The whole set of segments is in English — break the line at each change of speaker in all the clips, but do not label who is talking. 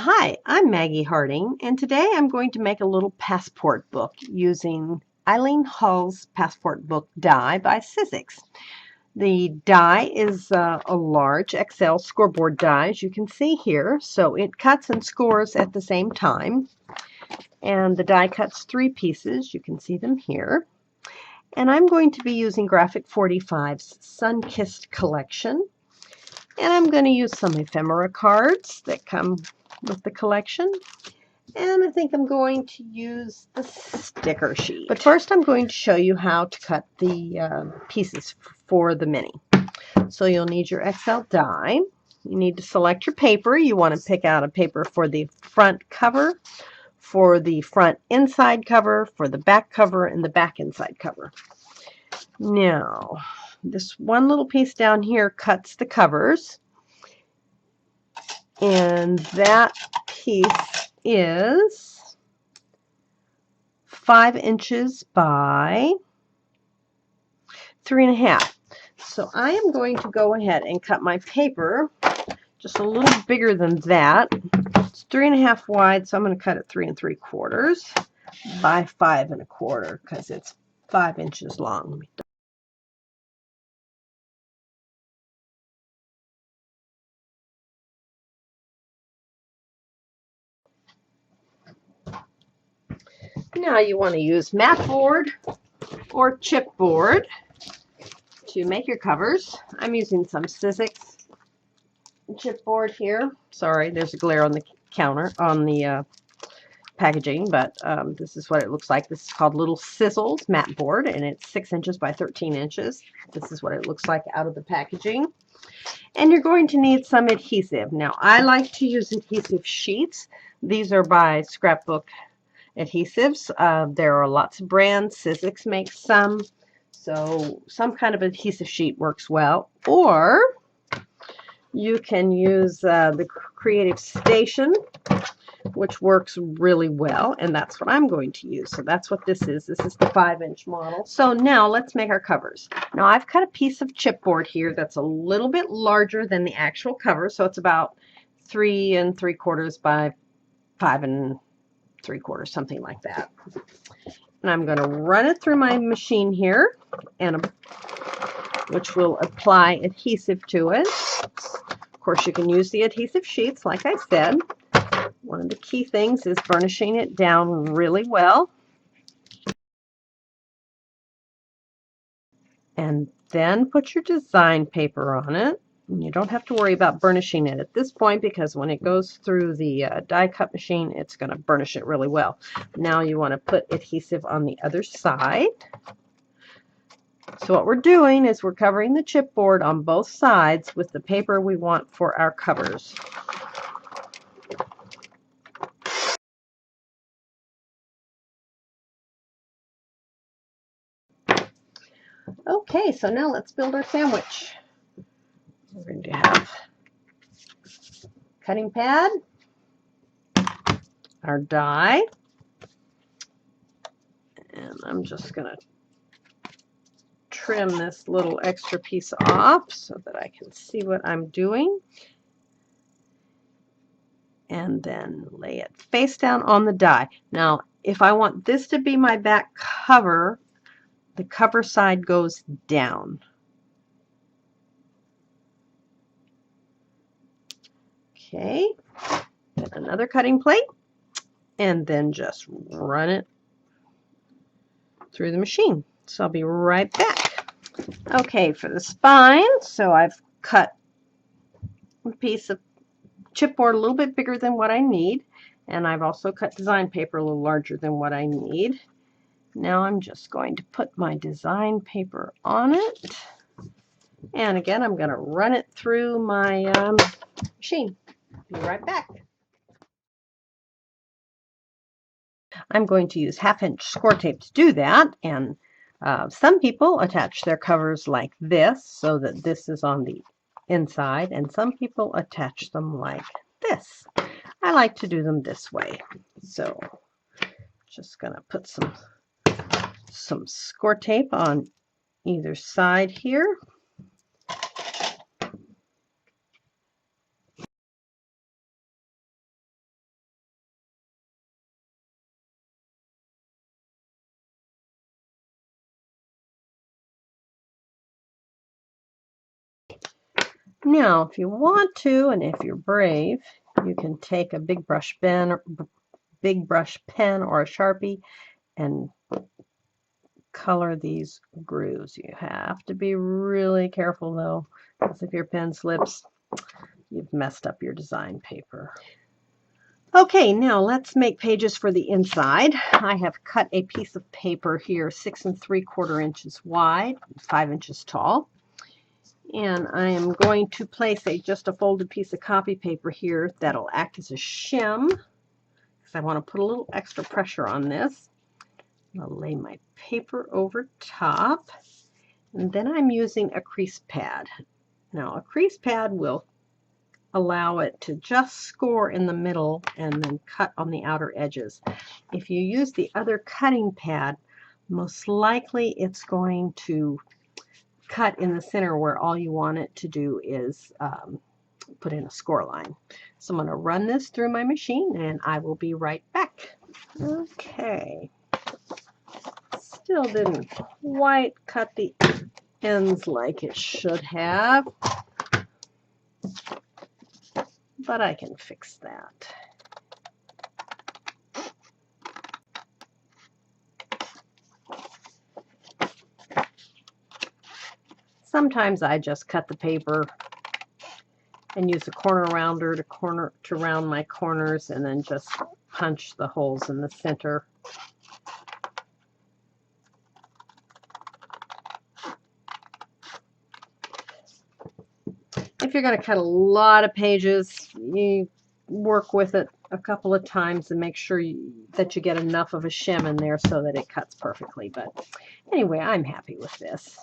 Hi, I'm Maggie Harding, and today I'm going to make a little passport book using Eileen Hull's passport book die by Sizzix. The die is a large XL scoreboard die, as you can see here, so it cuts and scores at the same time. And the die cuts 3 pieces, you can see them here. And I'm going to be using Graphic 45's Sun-Kissed collection. And I'm going to use some ephemera cards that come with the collection. And I think I'm going to use the sticker sheet. But first I'm going to show you how to cut the pieces for the mini. So you'll need your XL die. You need to select your paper. You want to pick out a paper for the front cover, for the front inside cover, for the back cover, and the back inside cover. Now, this one little piece down here cuts the covers. And that piece is 5 inches by 3.5. So I am going to go ahead and cut my paper just a little bigger than that. It's 3.5 wide, so I'm going to cut it 3 3/4 by 5 1/4 because it's 5 inches long. Now you want to use mat board or chipboard to make your covers. I'm using some Sizzix chipboard here. Sorry, there's a glare on the counter, on the packaging, but this is what it looks like. This is called Little Sizzles mat board, and it's 6 inches by 13 inches. This is what it looks like out of the packaging. And you're going to need some adhesive. Now, I like to use adhesive sheets. These are by Scrapbook Adhesives. There are lots of brands. Sizzix makes some. So some kind of adhesive sheet works well. Or you can use the Creative Station, which works really well, and that's what I'm going to use. So that's what this is. This is the 5-inch model. So now let's make our covers. Now I've cut a piece of chipboard here that's a little bit larger than the actual cover, so it's about 3 3/4 by 5 3/4, something like that. And I'm going to run it through my machine here, and which will apply adhesive to it. Of course, you can use the adhesive sheets, like I said. One of the key things is burnishing it down really well. And then put your design paper on it. And you don't have to worry about burnishing it at this point because when it goes through the die cut machine, it's going to burnish it really well. Now you want to put adhesive on the other side. So what we're doing is we're covering the chipboard on both sides with the paper we want for our covers. Okay, so now let's build our sandwich. We're going to have cutting pad, our die, and I'm just going to trim this little extra piece off so that I can see what I'm doing. And then lay it face down on the die. Now, if I want this to be my back cover, the cover side goes down. Okay, get another cutting plate and then just run it through the machine. So I'll be right back. Okay, for the spine, so I've cut a piece of chipboard a little bit bigger than what I need, and I've also cut design paper a little larger than what I need. Now I'm just going to put my design paper on it, and again I'm going to run it through my machine. Be right back. I'm going to use 1/2-inch score tape to do that, and some people attach their covers like this so that this is on the inside, and some people attach them like this. I like to do them this way. So just going to put some score tape on either side here. Now, if you want to, and if you're brave, you can take a big brush pen or a Sharpie and color these grooves. You have to be really careful though, because if your pen slips, you've messed up your design paper. Okay, now let's make pages for the inside. I have cut a piece of paper here 6 3/4 inches wide, 5 inches tall. And I am going to place just a folded piece of copy paper here that'll act as a shim, because I want to put a little extra pressure on this. I'll lay my paper over top, and then I'm using a crease pad. Now, a crease pad will allow it to just score in the middle and then cut on the outer edges. If you use the other cutting pad, most likely it's going to cut in the center where all you want it to do is put in a score line. So I'm going to run this through my machine and I will be right back. Okay. Still didn't quite cut the ends like it should have, but I can fix that. Sometimes I just cut the paper and use a corner rounder to round my corners and then just punch the holes in the center. If you're going to cut a lot of pages, you work with it a couple of times and make sure that you get enough of a shim in there so that it cuts perfectly. But anyway, I'm happy with this.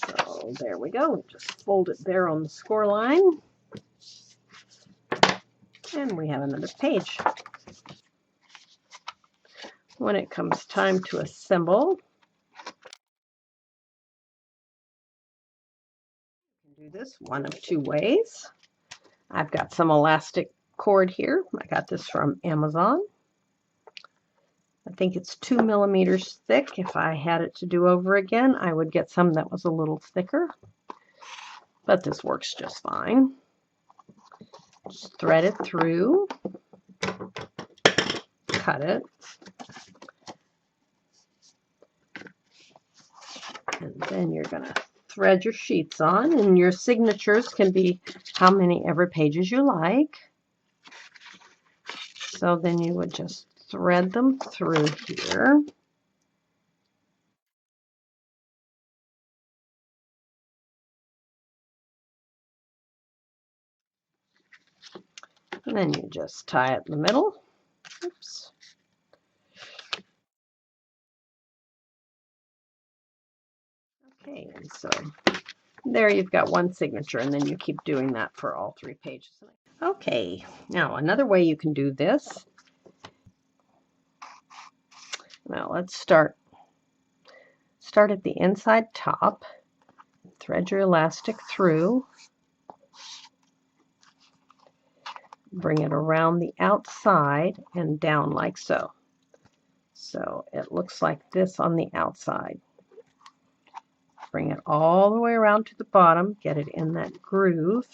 So there we go. Just fold it there on the score line. And we have another page. When it comes time to assemble, you can do this one of two ways. I've got some elastic cord here. I got this from Amazon. I think it's 2 millimeters thick. If I had it to do over again, I would get some that was a little thicker, but this works just fine. Just thread it through, cut it, and then you're going to thread your sheets on, and your signatures can be how many ever pages you like. So then you would just thread them through here. And then you just tie it in the middle. Oops. Okay, and so there you've got one signature, and then you keep doing that for all 3 pages. Okay, now another way you can do this. Now let's start at the inside top, thread your elastic through, bring it around the outside and down like so. So it looks like this on the outside. Bring it all the way around to the bottom, get it in that groove,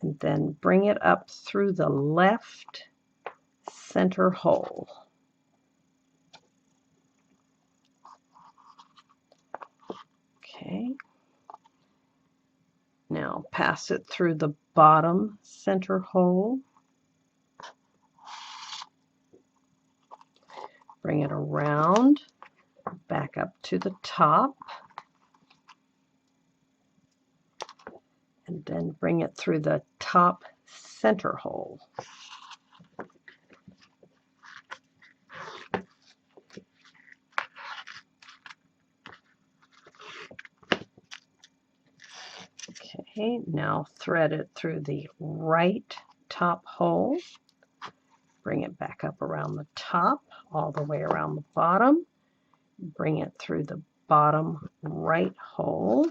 and then bring it up through the left center hole. Okay. Now pass it through the bottom center hole. Bring it around, back up to the top, and then bring it through the top center hole. Okay, now thread it through the right top hole. Bring it back up around the top, all the way around the bottom. Bring it through the bottom right hole.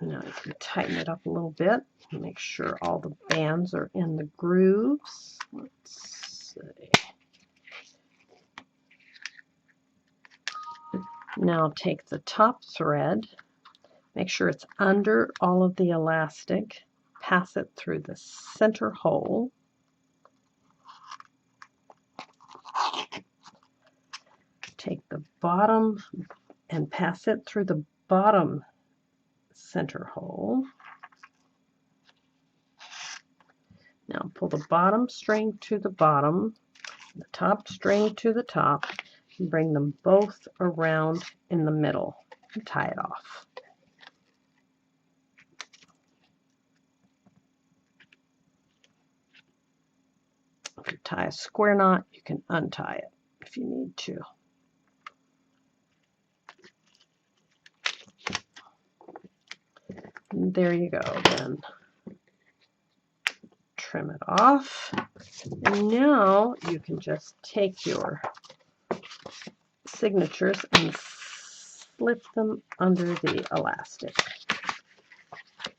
Now you can tighten it up a little bit. Make sure all the bands are in the grooves. Let's see. Now take the top thread, make sure it's under all of the elastic, pass it through the center hole. Take the bottom and pass it through the bottom center hole. Now pull the bottom string to the bottom, the top string to the top, and bring them both around in the middle and tie it off. If you tie a square knot, you can untie it if you need to. And there you go then. Trim it off. And now you can just take your signatures and slip them under the elastic.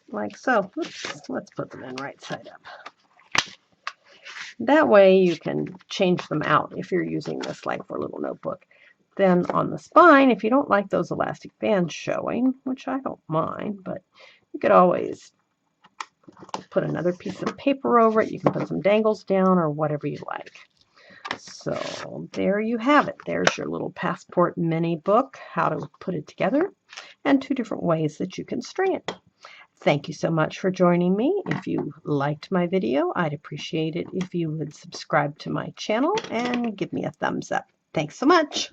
Like so. Oops, let's put them in right side up. That way you can change them out if you're using this like for a little notebook. Then on the spine, if you don't like those elastic bands showing, which I don't mind, but you could always put another piece of paper over it. You can put some dangles down or whatever you like. So there you have it. There's your little passport mini book, how to put it together, and 2 different ways that you can string it. Thank you so much for joining me. If you liked my video, I'd appreciate it if you would subscribe to my channel and give me a thumbs up. Thanks so much.